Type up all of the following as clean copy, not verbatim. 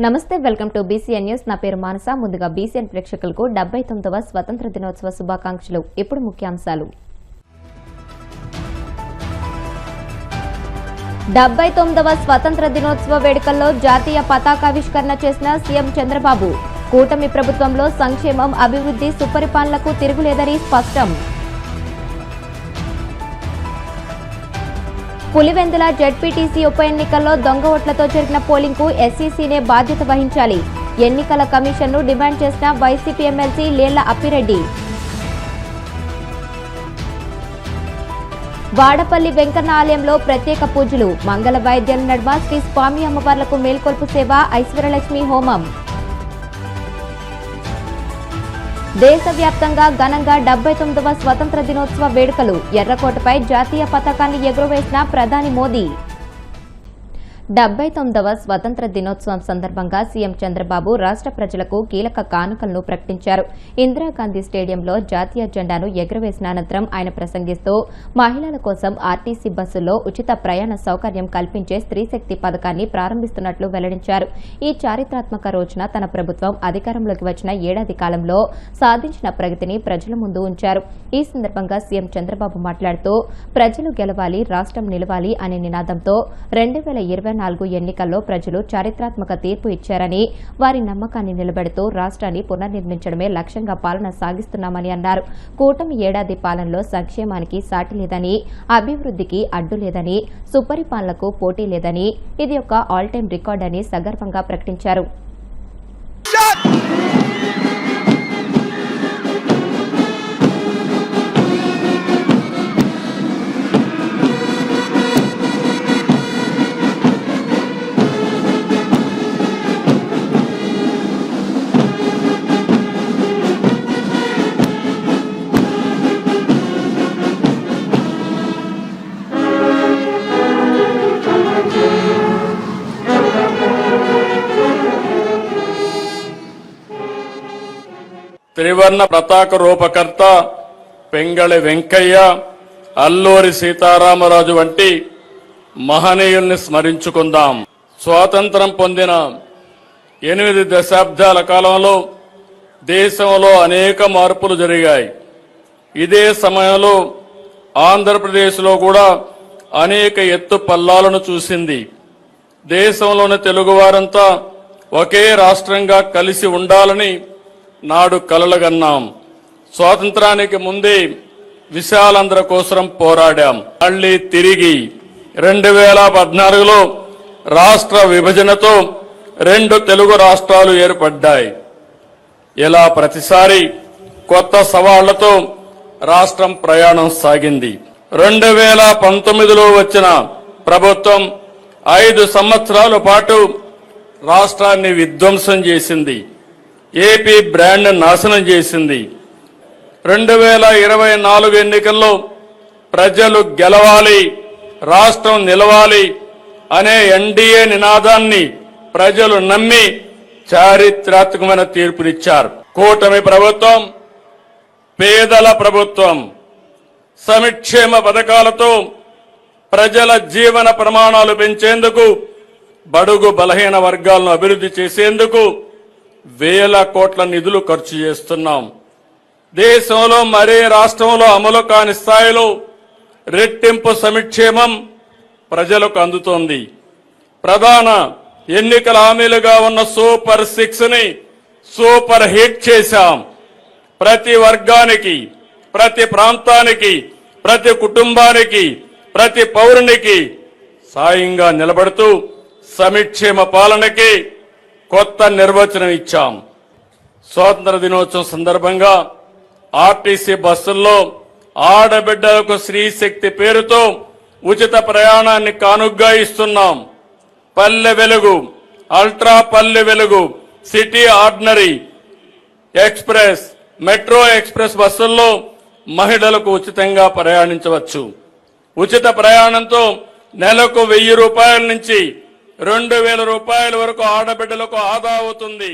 నమస్తే, welcome to BCN news. నా పేరు మానస. ముందుగా బీసీఎన్ ప్రేక్షకులకు 79వ స్వతంత్ర దినోత్సవ శుభాకాంక్షలు. ఇప్పుడు ముఖ్యాంశాలు. 79వ స్వతంత్ర దినోత్సవ వేడుకల్లో జాతీయ పతాకావిష్కరణ చేసిన సీఎం చంద్రబాబు. కూటమి ప్రభుత్వంలో సంక్షేమం, అభివృద్ధి, సుపరిపాలనకు తిరుగులేదని స్పష్టం. పులివెందుల జెడ్పీటీసీ ఉప ఎన్నికల్లో దొంగ ఓట్లతో జరిగిన పోలింగ్కు ఎస్ఈసీనే బాధ్యత వహించాలి. ఎన్నికల కమిషన్ను డిమాండ్ చేసిన వైసీపీ ఎమ్మెల్సీ లేళ్ల అప్పిరెడ్డి. వాడపల్లి వెంకన్న ఆలయంలో ప్రత్యేక పూజలు. మంగళ వాయిద్యాల నడుమ శ్రీ స్వామి అమ్మవార్లకు మేల్కొల్పు సేవ, ఐశ్వర్యలక్ష్మి హోమం. దేశవ్యాప్తంగా ఘనంగా 79వ స్వతంత్ర దినోత్సవ వేడుకలు. ఎర్రకోటపై జాతీయ పతాకాన్ని ఎగురవేసిన ప్రధాని మోదీ. 79వ స్వతంత్ర దినోత్సవం సందర్భంగా సీఎం చంద్రబాబు రాష్ట్ర ప్రజలకు కీలక కానుకలను ప్రకటించారు. ఇందిరాగాంధీ స్టేడియంలో జాతీయ జెండాను ఎగురవేసిన అనంతరం ఆయన ప్రసంగిస్తూ మహిళల కోసం ఆర్టీసీ బస్సుల్లో ఉచిత ప్రయాణ సౌకర్యం కల్పించే స్త్రీశక్తి పథకాన్ని ప్రారంభిస్తున్నట్లు వెల్లడించారు. ఈ చారిత్రాత్మక రోజున తన ప్రభుత్వం అధికారంలోకి వచ్చిన ఏడాది కాలంలో సాధించిన ప్రగతిని ప్రజల ముందు ఉంచారు. ఈ సందర్భంగా సీఎం చంద్రబాబు మాట్లాడుతూ ప్రజలు గెలవాలి, రాష్ట్రం నిలవాలి అనే నినాదంతో 2024 ఎన్నికల్లో ప్రజలు చారిత్రాత్మక తీర్పు ఇచ్చారని, వారి నమ్మకాన్ని నిలబెడుతూ రాష్ట్రాన్ని పునర్నిర్మించడమే లక్ష్యంగా పాలన సాగిస్తున్నామని అన్నారు. కూటమి ఏడాది పాలనలో సంక్షేమానికి సాటి లేదని, అభివృద్ధికి అడ్డు లేదని, సుపరిపాలనకు పోటీ లేదని, ఇది ఒక ఆల్ టైమ్ రికార్డ్ అని సగర్వంగా ప్రకటించారు. త్రివర్ణ పతాక రూపకర్త పెంగళి వెంకయ్య, అల్లూరి సీతారామరాజు వంటి మహనీయుల్ని స్మరించుకుందాం. స్వాతంత్రం పొందిన 8 దశాబ్దాల కాలంలో దేశంలో అనేక మార్పులు జరిగాయి. ఇదే సమయంలో ఆంధ్రప్రదేశ్లో కూడా అనేక ఎత్తు పల్లాలను చూసింది. దేశంలోని తెలుగువారంతా ఒకే రాష్ట్రంగా కలిసి ఉండాలని నాడు కలలుగన్నాం. స్వాతంత్రానికి ముందే విశాలాంధ్ర కోసం పోరాడాం. మళ్లీ తిరిగి 2014లో రాష్ట్ర విభజనతో 2 తెలుగు రాష్ట్రాలు ఏర్పడ్డాయి. ఇలా ప్రతిసారి కొత్త సవాళ్లతో రాష్ట్రం ప్రయాణం సాగింది. 2019లో వచ్చిన ప్రభుత్వం 5 సంవత్సరాల పాటు రాష్ట్రాన్ని విధ్వంసం చేసింది. ఏపీ బ్రాండ్ నాశనం చేసింది. 2024 ఎన్నికల్లో ప్రజలు గెలవాలి, రాష్ట్రం నిలవాలి అనే ఎన్డీఏ నినాదాన్ని ప్రజలు నమ్మి చారిత్రాత్మకమైన తీర్పునిచ్చారు. కూటమి ప్రభుత్వం పేదల ప్రభుత్వం. సంక్షేమ పథకాలతో ప్రజల జీవన ప్రమాణాలు పెంచేందుకు, బడుగు బలహీన వర్గాలను అభివృద్ధి చేసేందుకు వేల కోట్ల నిధులు ఖర్చు చేస్తున్నాం. దేశంలో మరే రాష్ట్రంలో అమలు కాని స్థాయిలో రెట్టింపు సంక్షేమం ప్రజలకు అందుతోంది. ప్రధాన ఎన్నికల హామీలుగా ఉన్న సూపర్ 6ని సూపర్ హిట్ చేశాం. ప్రతి వర్గానికి, ప్రతి ప్రాంతానికి, ప్రతి కుటుంబానికి, ప్రతి పౌరునికి సాయంగా నిలబడుతూ సంక్షేమ పాలనకి కొత్త నిర్వచనం ఇచ్చాం. స్వాతంత్ర దినోత్సవం సందర్భంగా ఆర్టీసీ బస్సుల్లో ఆడబిడ్డలకు స్త్రీశక్తి పేరుతో ఉచిత ప్రయాణాన్ని కానుగ్గా ఇస్తున్నాం. Palle Velugu, ultra Palle Velugu, city ordinary express, metro express బస్సుల్లో మహిళలకు ఉచితంగా ప్రయాణించవచ్చు. ఉచిత ప్రయాణంతో నెలకు 1000 రూపాయల నుంచి 2000 రూపాయల వరకు ఆడబిడ్డలకు ఆదా అవుతుంది.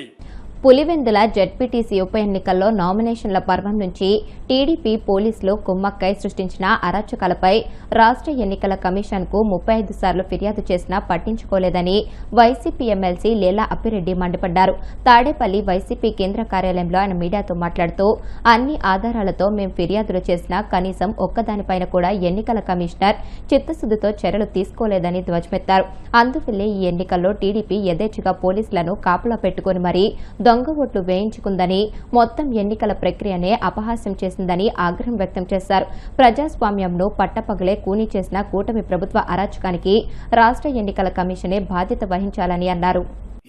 పులివెందుల జెడ్పీటీసీ ఉప ఎన్నికల్లో నామినేషన్ల పర్వం నుంచి టీడీపీ పోలీసులు కుమ్మక్కై సృష్టించిన అరాచకాలపై రాష్ట్ర ఎన్నికల కమిషన్కు 35 సార్లు ఫిర్యాదు చేసినా పట్టించుకోలేదని వైసీపీ ఎమ్మెల్సీ లేలా అప్పిరెడ్డి మండిపడ్డారు. తాడేపల్లి వైసీపీ కేంద్ర కార్యాలయంలో ఆయన మీడియాతో మాట్లాడుతూ అన్ని ఆధారాలతో మేం ఫిర్యాదులు చేసినా కనీసం ఒక్కదానిపైన కూడా ఎన్నికల కమిషనర్ చిత్తశుద్దితో చర్యలు తీసుకోలేదని ధ్వజమెత్తారు. అందువల్లే ఈ ఎన్నికల్లో టీడీపీ యథేచ్ఛగా పోలీసులను కాపలా పెట్టుకుని మరీ దొంగ ఓట్లు వేయించుకుందని, మొత్తం ఎన్నికల ప్రక్రియనే అపహాస్యం చేసిందని ఆగ్రహం వ్యక్తం చేశారు. ప్రజాస్వామ్యంను పట్టపగలే కూనీ చేసిన కూటమి ప్రభుత్వ అరాచకానికి రాష్ట్ర ఎన్నికల కమిషనే బాధ్యత వహించాలని అన్నారు.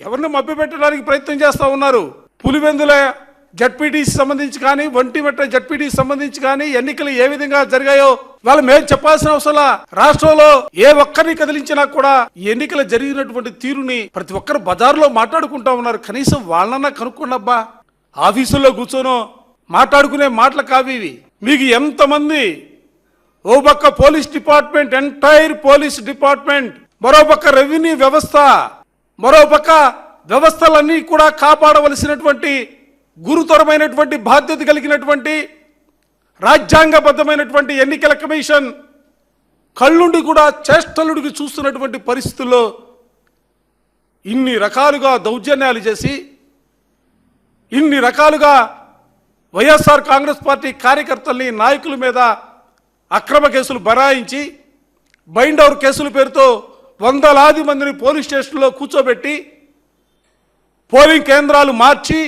ఎవరిని మభ్యపెట్టడానికి ప్రయత్నం చేస్తా ఉన్నారు. పులివెందుల జడ్పీటీసీ సంబంధించి కానీ, ఒంటిమిట్ట జడ్పీటీసీ సంబంధించి కానీ ఎన్నికలు ఏ విధంగా జరిగాయో వాళ్ళు మేము చెప్పాల్సిన అవసరం. రాష్ట్రంలో ఏ ఒక్కరిని కదిలించినా కూడా ఎన్నికలు జరిగినటువంటి తీరుని ప్రతి ఒక్కరు బజార్లో మాట్లాడుకుంటా ఉన్నారు. కనీసం వాళ్ళన్నా కనుక్కోండబ్బా. ఆఫీసుల్లో కూర్చోనో మాట్లాడుకునే మాటలు కావి. మీకు ఎంతమంది, ఓ పక్క police department, entire police department, మరోపక్క రెవెన్యూ వ్యవస్థ, మరోపక్క వ్యవస్థలన్నీ కూడా కాపాడవలసినటువంటి గురుతరమైనటువంటి బాధ్యత కలిగినటువంటి రాజ్యాంగబద్ధమైనటువంటి ఎన్నికల కమిషన్ కళ్ళుండి కూడా చేష్టలుడికి చూస్తున్నటువంటి పరిస్థితుల్లో ఇన్ని రకాలుగా దౌర్జన్యాలు చేసి, ఇన్ని రకాలుగా వైఎస్ఆర్ కాంగ్రెస్ పార్టీ కార్యకర్తల్ని, నాయకుల మీద అక్రమ కేసులు బరాయించి, బైండ్ ఓవర్ కేసుల పేరుతో వందలాది మందిని పోలీస్ స్టేషన్లో కూర్చోబెట్టి పోలింగ్ కేంద్రాలు మార్చి,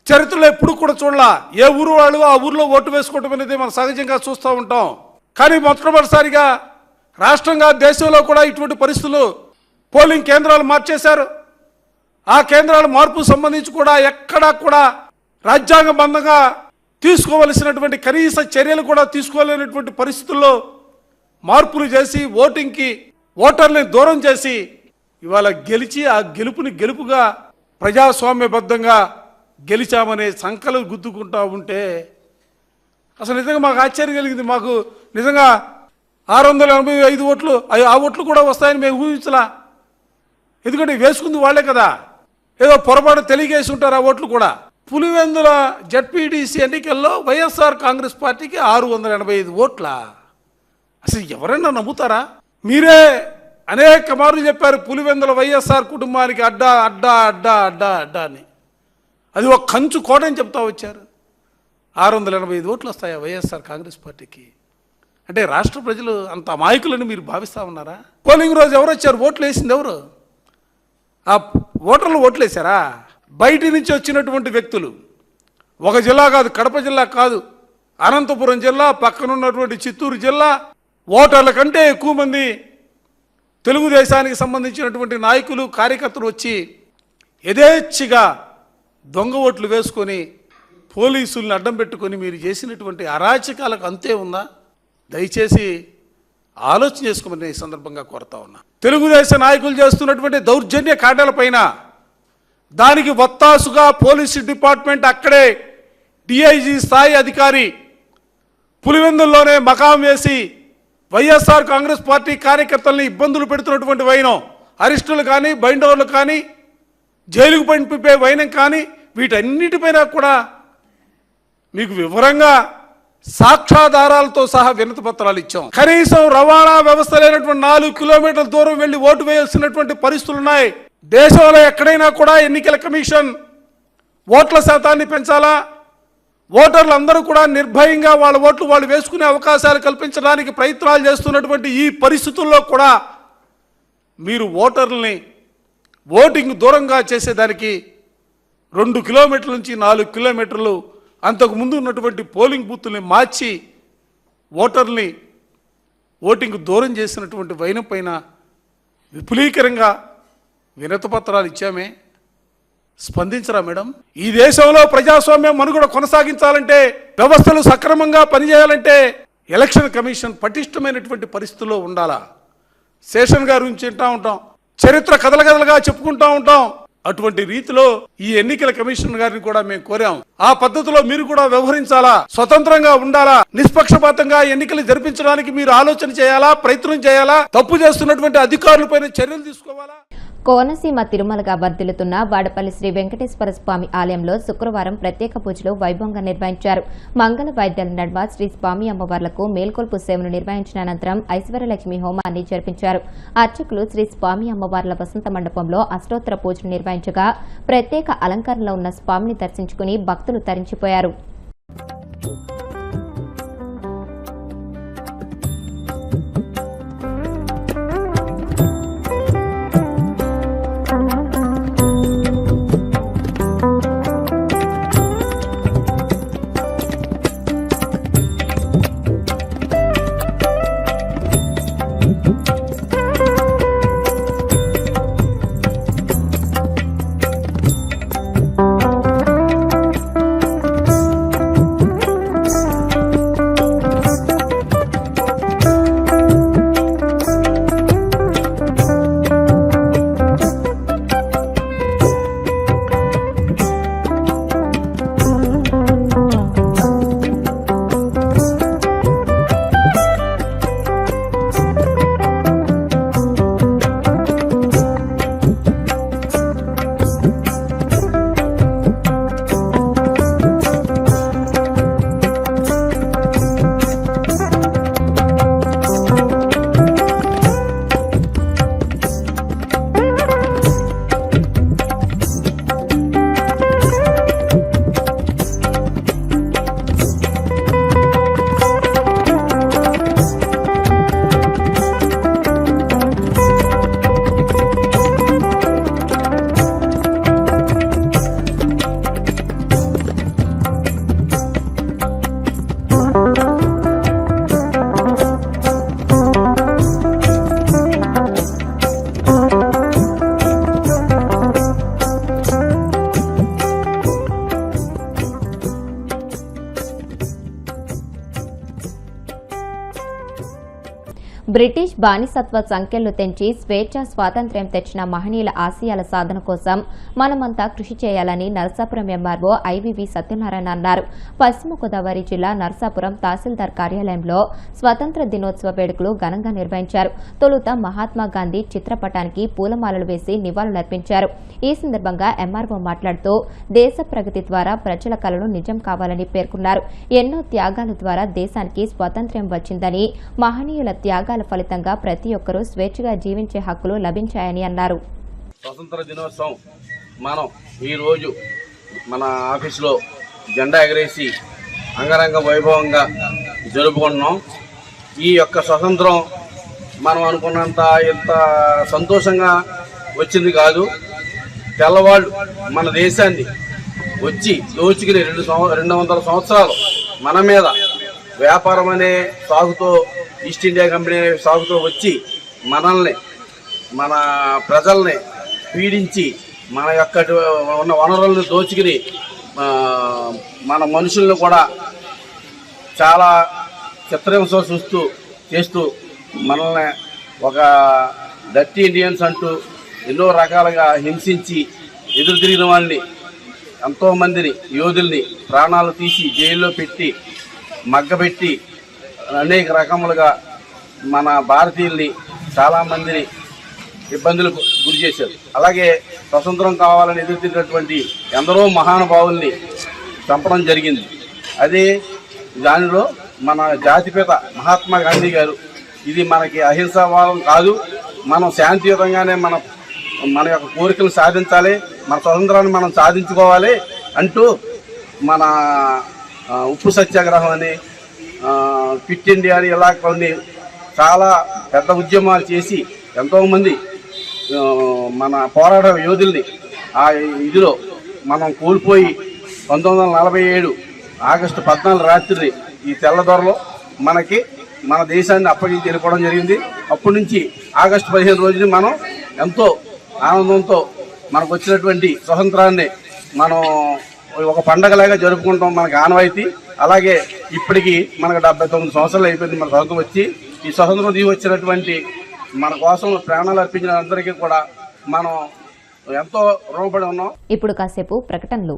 చరిత్రలో ఎప్పుడు కూడా చూడలా ఏ ఊరు వాళ్ళు ఆ ఊర్లో ఓటు వేసుకోవడం అనేది మనం సహజంగా చూస్తూ ఉంటాం. కానీ మొట్టమొదటిసారిగా రాష్ట్రంగా, దేశంలో కూడా ఇటువంటి పరిస్థితులు పోలింగ్ కేంద్రాలు మార్చేశారు. ఆ కేంద్రాల మార్పు సంబంధించి కూడా ఎక్కడా కూడా రాజ్యాంగబద్ధంగా తీసుకోవలసినటువంటి కనీస చర్యలు కూడా తీసుకోలేనటువంటి పరిస్థితుల్లో మార్పులు చేసి, ఓటింగ్కి ఓటర్ని దూరం చేసి ఇవాళ గెలిచి ఆ గెలుపుని గెలుపుగా ప్రజాస్వామ్యబద్ధంగా గెలిచామనే సంకలు గుద్దుకుంటా ఉంటే అసలు నిజంగా మాకు ఆశ్చర్యం కలిగింది. మాకు నిజంగా 685 ఓట్లు, ఆ ఓట్లు కూడా వస్తాయని మేము ఊహించలా. ఎందుకంటే వేసుకుంది వాళ్లే కదా, ఏదో పొరపాటు తెలియజేసి ఉంటారు ఆ ఓట్లు కూడా. పులివెందుల జడ్పీటీసీ ఎన్నికల్లో వైఎస్ఆర్ కాంగ్రెస్ పార్టీకి 685 ఓట్ల. అసలు ఎవరైనా నమ్ముతారా? మీరే అనేక మార్లు చెప్పారు పులివెందుల వైఎస్ఆర్ కుటుంబానికి అడ్డా అడ్డా అడ్డా అడ్డా అడ్డా అని. అది ఒక కంచు కోట అని చెప్తా వచ్చారు. 685 ఓట్లు వస్తాయా వైఎస్ఆర్ కాంగ్రెస్ పార్టీకి? అంటే రాష్ట్ర ప్రజలు అంత అమాయకులని మీరు భావిస్తూ ఉన్నారా? పోలింగ్ రోజు ఎవరు వచ్చారు? ఓట్లు వేసింది ఎవరు? ఆ ఓటర్లు ఓట్లు వేశారా? బయటి నుంచి వచ్చినటువంటి వ్యక్తులు, ఒక జిల్లా కాదు, కడప జిల్లా కాదు, అనంతపురం జిల్లా, పక్కనున్నటువంటి చిత్తూరు జిల్లా ఓటర్ల కంటే ఎక్కువ మంది తెలుగుదేశానికి సంబంధించినటువంటి నాయకులు, కార్యకర్తలు వచ్చి యథేచ్ఛగా దొంగ ఓట్లు వేసుకొని పోలీసుల్ని అడ్డం పెట్టుకొని మీరు చేసినటువంటి అరాచకాలకు అంతే ఉందా? దయచేసి ఆలోచన చేసుకోమని ఈ సందర్భంగా కోరుతా ఉన్నా. తెలుగుదేశం నాయకులు చేస్తున్నటువంటి దౌర్జన్య కాండాలపైన దానికి వత్తాసుగా పోలీసు డిపార్ట్మెంట్, అక్కడే డిఐజీ స్థాయి అధికారి పులివెందుల్లోనే మకాం వేసి వైఎస్ఆర్ కాంగ్రెస్ పార్టీ కార్యకర్తల్ని ఇబ్బందులు పెడుతున్నటువంటి వైనం, అరెస్టులు కానీ, బైండ్ ఓవర్లు కానీ, జైలుకు పంపే వైనం కానీ, వీటన్నిటిపైన కూడా మీకు వివరంగా సాక్ష్యాధారాలతో సహా వినతి పత్రాలు ఇచ్చాం. కనీసం రవాణా వ్యవస్థ లేనటువంటి 4 కిలోమీటర్ల దూరం వెళ్లి ఓటు వేయాల్సినటువంటి పరిస్థితులు ఉన్నాయి. దేశంలో ఎక్కడైనా కూడా ఎన్నికల కమిషన్ ఓట్ల శాతాన్ని పెంచాలా, ఓటర్లందరూ కూడా నిర్భయంగా వాళ్ళ ఓట్లు వాళ్ళు వేసుకునే అవకాశాలు కల్పించడానికి ప్రయత్నాలు చేస్తున్నటువంటి ఈ పరిస్థితుల్లో కూడా మీరు ఓటర్లని ఓటింగ్ దూరంగా చేసేదానికి 2 కిలోమీటర్ల నుంచి 4 కిలోమీటర్లు అంతకు ముందు ఉన్నటువంటి పోలింగ్ బూత్ని మార్చి ఓటర్ని ఓటింగ్ దూరం చేసినటువంటి వైనం పైన విపులీకరంగా వినతి పత్రాలు ఇచ్చామే. స్పందించరా మేడం? ఈ దేశంలో ప్రజాస్వామ్యం మనుగడ కొనసాగించాలంటే, వ్యవస్థలు సక్రమంగా పనిచేయాలంటే ఎలక్షన్ కమిషన్ పటిష్టమైనటువంటి పరిస్థితుల్లో ఉండాలా. శేషన్ గారి గురించి వింటా ఉంటాం, చరిత్ర కథలకథలుగా చెప్పుకుంటా ఉంటాం. అటువంటి రీతిలో ఈ ఎన్నికల కమిషన్ గారిని కూడా మేము కోరాం. ఆ పద్ధతిలో మీరు కూడా వ్యవహరించాలా, స్వతంత్రంగా ఉండాలా, నిష్పక్షపాతంగా ఎన్నికలు జరిపించడానికి మీరు ఆలోచన చేయాలా, ప్రయత్నం చేయాలా, తప్పు చేస్తున్నటువంటి అధికారులపైన చర్యలు తీసుకోవాలా. కోనసీమ తిరుమలగా వర్ధిల్లుతున్న వాడపల్లి శ్రీ వెంకటేశ్వర స్వామి ఆలయంలో శుక్రవారం ప్రత్యేక పూజలు వైభవంగా నిర్వహించారు. మంగళ వాయిద్యాల నడుమ శ్రీ స్వామి అమ్మవార్లకు మేల్కొల్పు సేవను నిర్వహించిన అనంతరం ఐశ్వర్యలక్ష్మి హోమాన్ని జరిపించారు. అర్చకులు శ్రీ స్వామి అమ్మవార్ల వసంత మండపంలో అష్టోత్తర పూజలు నిర్వహించగా ప్రత్యేక అలంకరణలో ఉన్న స్వామిని దర్శించుకుని భక్తులు తరించిపోయారు. బ్రిటిష్ బానిసత్వ సంఖ్యలు తెంచి స్వేచ్ఛ స్వాతంత్ర్యం తెచ్చిన మహనీయుల ఆశయాల సాధన కోసం మనమంతా కృషి చేయాలని నరసాపురం ఎంఆర్ఓ ఐవీవీ సత్యనారాయణ అన్నారు. పశ్చిమ గోదావరి జిల్లా నరసాపురం తహసీల్దార్ కార్యాలయంలో స్వతంత్ర దినోత్సవ వేడుకలు ఘనంగా నిర్వహించారు. తొలుత మహాత్మా గాంధీ చిత్రపటానికి పూలమాలలు వేసి నివాళులర్పించారు. ఈ సందర్భంగా ఎంఆర్ఓ మాట్లాడుతూ దేశ ప్రగతి ద్వారా ప్రజల కలను నిజం కావాలని పేర్కొన్నారు. ఎన్నో త్యాగాల ద్వారా దేశానికి స్వాతంత్ర్యం వచ్చిందని, మహనీయుల త్యాగాల ఫలితంగా ప్రతి ఒక్కరూ స్వేచ్ఛగా జీవించే హక్కులు లభించాయని అన్నారు. స్వతంత్ర దినోత్సవం మనం ఈరోజు మన ఆఫీసులో జెండా ఎగరేసి అంగరంగ వైభవంగా జరుపుకుంటున్నాం. ఈ యొక్క స్వతంత్రం మనం అనుకున్నంత ఇంత సంతోషంగా వచ్చింది కాదు. తెల్లవాళ్ళు మన దేశాన్ని వచ్చి దోచుకుని 200 సంవత్సరాలు మన మీద వ్యాపారం అనే సాగుతో, ఈస్ట్ ఇండియా కంపెనీ సాగుతో వచ్చి మనల్ని, మన ప్రజల్ని పీడించి మన యొక్క ఉన్న వనరులను దోచుకుని మన మనుషులను కూడా చాలా చిత్రహింస చేస్తూ మనల్ని ఒక డర్టీ ఇండియన్స్ అంటూ ఎన్నో రకాలుగా హింసించి ఎదురు తిరిగిన వాళ్ళని, ఎంతోమందిని యోధుల్ని ప్రాణాలు తీసి జైల్లో పెట్టి మగ్గబెట్టి అనేక రకములుగా మన భారతీయుల్ని చాలామందిని ఇబ్బందులకు గురి చేశారు. అలాగే స్వతంత్రం కావాలని ఎదురుతిరిగినటువంటి ఎందరో మహానుభావుల్ని చంపడం జరిగింది. అదే దానిలో మన జాతిపిత మహాత్మా గాంధీ గారు ఇది మనకి అహింసావాదం కాదు, మనం శాంతియుతంగానే మన యొక్క కోరికలు సాధించాలి, మన స్వతంత్రాన్ని మనం సాధించుకోవాలి అంటూ మన ఉప్పు సత్యాగ్రహం అని, క్విట్ ఇండియా అని ఇలా కొన్ని చాలా పెద్ద ఉద్యమాలు చేసి ఎంతోమంది మన పోరాట యోధుల్ని ఆ ఇదిలో మనం కోల్పోయి 1947 ఆగస్టు 14 రాత్రి ఈ తెల్లదొరలో మనకి మన దేశాన్ని అప్పగించి వెళ్ళిపోవడం జరిగింది. అప్పటి నుంచి ఆగస్టు 15 రోజుని మనం ఎంతో ఆనందంతో మనకు వచ్చినటువంటి స్వతంత్రాన్ని మనం ఒక పండగలాగా జరుపుకుంటాం, మనకు ఆనవాయితీ. అలాగే ఇప్పటికీ మనకు 79 సంవత్సరాలు అయిపోయింది మన స్వతంత్రం వచ్చి. ఈ స్వతంత్రం వచ్చినటువంటి మన కోసం ప్రాణాలు అర్పించిన అందరికీ కూడా మనం ఎంతో రుణపడి ఉన్నాం. ఇప్పుడు కాసేపు ప్రకటనలు.